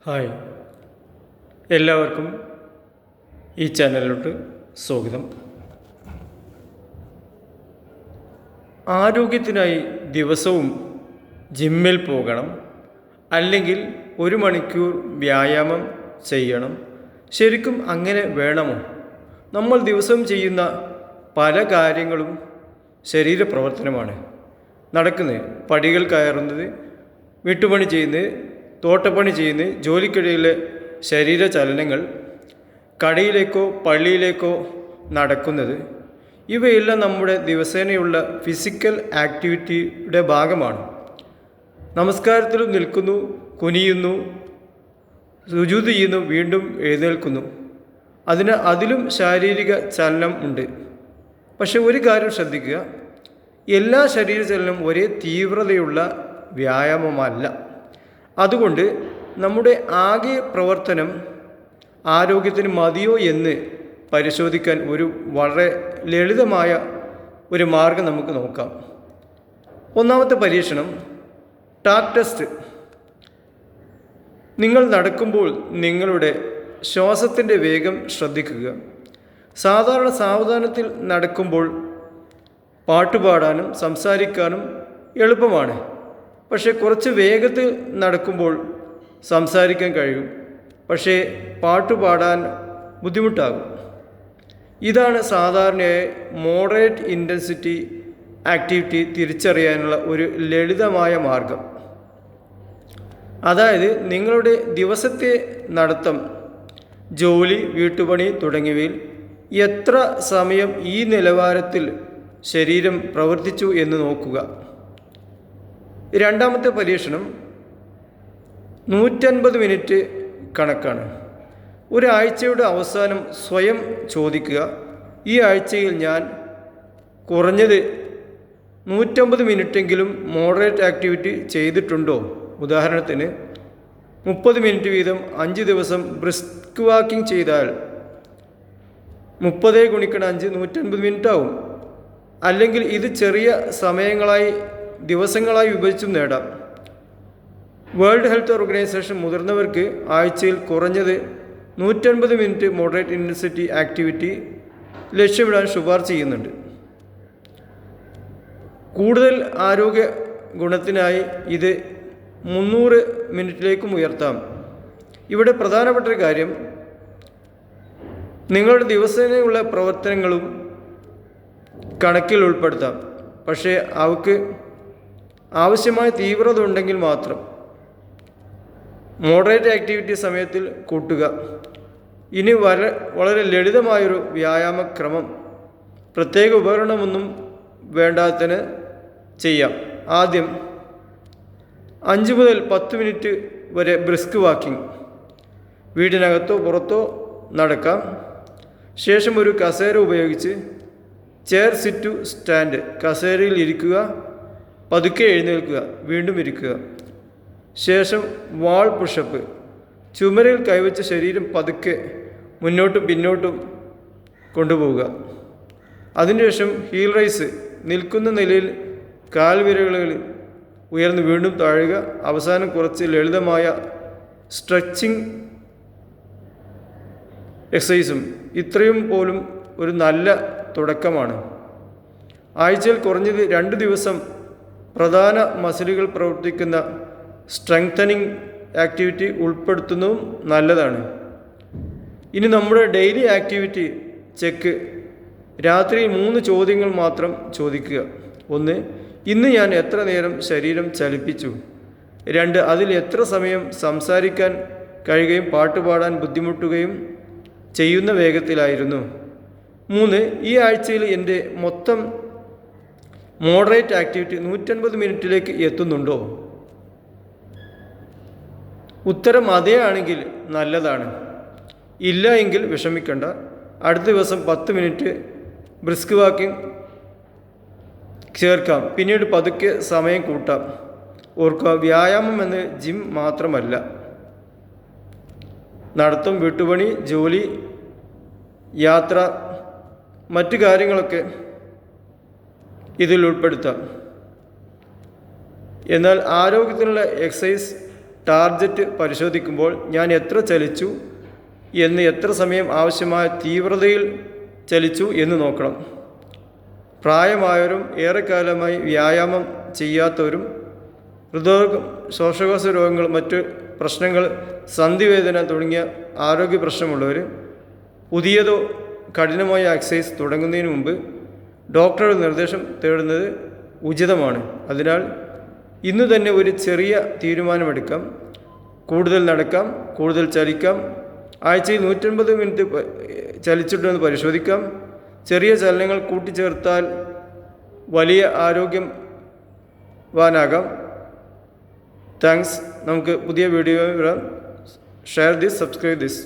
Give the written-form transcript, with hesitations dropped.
Hi, എല്ലാവർക്കും ഈ ചാനലിലോട്ട് സ്വാഗതം. ആരോഗ്യത്തിനായി ദിവസവും ജിമ്മിൽ പോകണം, അല്ലെങ്കിൽ 1 മണിക്കൂർ വ്യായാമം ചെയ്യണം. ശരിക്കും അങ്ങനെ വേണമോ? നമ്മൾ ദിവസവും ചെയ്യുന്ന പല കാര്യങ്ങളും ശരീരപ്രവർത്തനമാണ് നടക്കുന്നത്. പടികൾ കയറുന്നത്, വീട്ടുപണി ചെയ്യുന്നത്, തോട്ടപ്പണി ചെയ്യുന്നത്, ജോലിക്കിടയിലെ ശരീരചലനങ്ങൾ, കടയിലേക്കോ പള്ളിയിലേക്കോ നടക്കുന്നത്, ഇവയെല്ലാം നമ്മുടെ ദിവസേനയുള്ള ഫിസിക്കൽ ആക്ടിവിറ്റിയുടെ ഭാഗമാണ്. നമസ്കാരത്തിലും നിൽക്കുന്നു, കുനിയുന്നു, സുജൂദ് ചെയ്യുന്നു, വീണ്ടും എഴുന്നേൽക്കുന്നു. അതിലും ശാരീരിക ചലനം ഉണ്ട്. പക്ഷെ ഒരു കാര്യം ശ്രദ്ധിക്കുക, എല്ലാ ശരീരചലനവും ഒരേ തീവ്രതയുള്ള വ്യായാമമല്ല. അതുകൊണ്ട് നമ്മുടെ ആകെ പ്രവർത്തനം ആരോഗ്യത്തിന് മതിയോ എന്ന് പരിശോധിക്കാൻ വളരെ ലളിതമായ ഒരു മാർഗം നമുക്ക് നോക്കാം. ഒന്നാമത്തെ പരീക്ഷണം, ടാക് ടെസ്റ്റ്. നിങ്ങൾ നടക്കുമ്പോൾ നിങ്ങളുടെ ശ്വാസത്തിൻ്റെ വേഗം ശ്രദ്ധിക്കുക. സാധാരണ സാവധാനത്തിൽ നടക്കുമ്പോൾ പാട്ടുപാടാനും സംസാരിക്കാനും എളുപ്പമാണ്. പക്ഷേ കുറച്ച് വേഗത്തിൽ നടക്കുമ്പോൾ സംസാരിക്കാൻ കഴിയും, പക്ഷേ പാട്ടുപാടാൻ ബുദ്ധിമുട്ടാകും. ഇതാണ് സാധാരണയായി മോഡറേറ്റ് ഇൻറ്റൻസിറ്റി ആക്ടിവിറ്റി തിരിച്ചറിയാനുള്ള ഒരു ലളിതമായ മാർഗം. അതായത് നിങ്ങളുടെ ദിവസത്തെ നടത്തം, ജോലി, വീട്ടുപണി തുടങ്ങിയവയിൽ എത്ര സമയം ഈ നിലവാരത്തിൽ ശരീരം പ്രവർത്തിച്ചു എന്ന് നോക്കുക. രണ്ടാമത്തെ പരീക്ഷണം 150 മിനിറ്റ് കണക്കാണ്. ഒരാഴ്ചയുടെ അവസാനം സ്വയം ചോദിക്കുക, ഈ ആഴ്ചയിൽ ഞാൻ കുറഞ്ഞത് 150 മിനിറ്റെങ്കിലും മോഡറേറ്റ് ആക്ടിവിറ്റി ചെയ്തിട്ടുണ്ടോ? ഉദാഹരണത്തിന് 30 മിനിറ്റ് വീതം 5 ദിവസം ബ്രിസ്ക് വാക്കിംഗ് ചെയ്താൽ 30 × 5 150 മിനിറ്റ് ആവും. അല്ലെങ്കിൽ ഇത് ചെറിയ സമയങ്ങളായി ദിവസങ്ങളായി വിഭജിച്ചും നേടാം. വേൾഡ് ഹെൽത്ത് ഓർഗനൈസേഷൻ മുതിർന്നവർക്ക് ആഴ്ചയിൽ കുറഞ്ഞത് 150 മിനിറ്റ് മോഡറേറ്റ് ഇൻറ്റൻസിറ്റി ആക്ടിവിറ്റി ലക്ഷ്യമിടാൻ ശുപാർശ ചെയ്യുന്നുണ്ട്. കൂടുതൽ ആരോഗ്യ ഗുണത്തിനായി ഇത് 300 മിനിറ്റിലേക്കും ഉയർത്താം. ഇവിടെ പ്രധാനപ്പെട്ട ഒരു കാര്യം, നിങ്ങളുടെ ദിവസേനയുള്ള പ്രവർത്തനങ്ങളും കണക്കിൽ ഉൾപ്പെടുത്താം, പക്ഷേ അവർക്ക് ആവശ്യമായ തീവ്രത ഉണ്ടെങ്കിൽ മാത്രം. മോഡറേറ്റ് ആക്ടിവിറ്റി സമയത്തിൽ കൂട്ടുക. ഇനി വളരെ ലളിതമായൊരു വ്യായാമക്രമം, പ്രത്യേക ഉപകരണമൊന്നും വേണ്ടാത്തതിന് ചെയ്യാം. ആദ്യം 5 മുതൽ 10 മിനിറ്റ് വരെ ബ്രിസ്ക് വാക്കിംഗ്, വീടിനകത്തോ പുറത്തോ നടക്കാം. ശേഷം ഒരു കസേര ഉപയോഗിച്ച് ചെയർ സിറ്റ് ടു സ്റ്റാൻഡ്, കസേരയിൽ ഇരിക്കുക, പതുക്കെ എഴുന്നേൽക്കുക, വീണ്ടും ഇരിക്കുക. ശേഷം വാൾ പുഷപ്പ്, ചുമരിൽ കൈവച്ച ശരീരം പതുക്കെ മുന്നോട്ടും പിന്നോട്ടും കൊണ്ടുപോവുക. അതിനുശേഷം ഹീൽ റൈസ്, നിൽക്കുന്ന നിലയിൽ കാൽവിരലുകൾ ഉയർന്ന് വീണ്ടും താഴുക. അവസാനം കുറച്ച് ലളിതമായ സ്ട്രെച്ചിങ് എക്സസൈസും. ഇത്രയും പോലും ഒരു നല്ല തുടക്കമാണ്. ആഴ്ചയിൽ കുറഞ്ഞത് 2 ദിവസം പ്രധാന മസിലുകൾ പ്രവർത്തിക്കുന്ന സ്ട്രെങ്തനിങ് ആക്ടിവിറ്റി ഉൾപ്പെടുത്തുന്നതും നല്ലതാണ്. ഇനി നമ്മുടെ ഡെയിലി ആക്ടിവിറ്റി ചെക്ക്. രാത്രിയിൽ 3 ചോദ്യങ്ങൾ മാത്രം ചോദിക്കുക. 1, ഇന്ന് ഞാൻ എത്ര നേരം ശരീരം ചലിപ്പിച്ചു? 2, അതിൽ എത്ര സമയം സംസാരിക്കാൻ കഴിയുകയും പാട്ടുപാടാൻ ബുദ്ധിമുട്ടുകയും ചെയ്യുന്ന വേഗത്തിലായിരുന്നു? 3, ഈ ആഴ്ചയിൽ എൻ്റെ മൊത്തം മോഡറേറ്റ് ആക്ടിവിറ്റി 150 മിനിറ്റിലേക്ക് എത്തുന്നുണ്ടോ? ഉത്തരം അതേ ആണെങ്കിൽ നല്ലതാണ്. ഇല്ല എങ്കിൽ വിഷമിക്കണ്ട. അടുത്ത ദിവസം 10 മിനിറ്റ് ബ്രിസ്ക് വാക്കിംഗ് ചേർക്കാം. പിന്നീട് പതുക്കെ സമയം കൂട്ടാം. ഓർക്കുക, വ്യായാമം എന്ന് ജിം മാത്രമല്ല. നടത്തം, വീട്ടുപണി, ജോലി, യാത്ര, മറ്റു കാര്യങ്ങളൊക്കെ ഇതിൽ ഉൾപ്പെടുത്താം. എന്നാൽ ആരോഗ്യത്തിനുള്ള എക്സസൈസ് ടാർജറ്റ് പരിശോധിക്കുമ്പോൾ ഞാൻ എത്ര ചലിച്ചു എന്ന്, എത്ര സമയം ആവശ്യമായ തീവ്രതയിൽ ചലിച്ചു എന്ന് നോക്കണം. പ്രായമായവരും ഏറെക്കാലമായി വ്യായാമം ചെയ്യാത്തവരും ഹൃദ്രോഗം, ശ്വാസകോശ രോഗങ്ങൾ, മറ്റ് പ്രശ്നങ്ങൾ, സന്ധിവേദന തുടങ്ങിയ ആരോഗ്യ പ്രശ്നമുള്ളവർ പുതിയതോ കഠിനമായ എക്സസൈസ് തുടങ്ങുന്നതിന് മുമ്പ് ഡോക്ടറുടെ നിർദ്ദേശം തേടുന്നത് ഉചിതമാണ്. അതിനാൽ ഇന്നു തന്നെ ഒരു ചെറിയ തീരുമാനമെടുക്കാം. കൂടുതൽ നടക്കാം, കൂടുതൽ ചലിക്കാം, ആഴ്ചയിൽ 150 മിനിറ്റ് ചലിച്ചിട്ടുണ്ടെന്ന് പരിശോധിക്കാം. ചെറിയ ചലനങ്ങൾ കൂട്ടിച്ചേർത്താൽ വലിയ ആരോഗ്യവാനാകാം. താങ്ക്സ്. നമുക്ക് പുതിയ വീഡിയോ വരാം. Share this, subscribe this.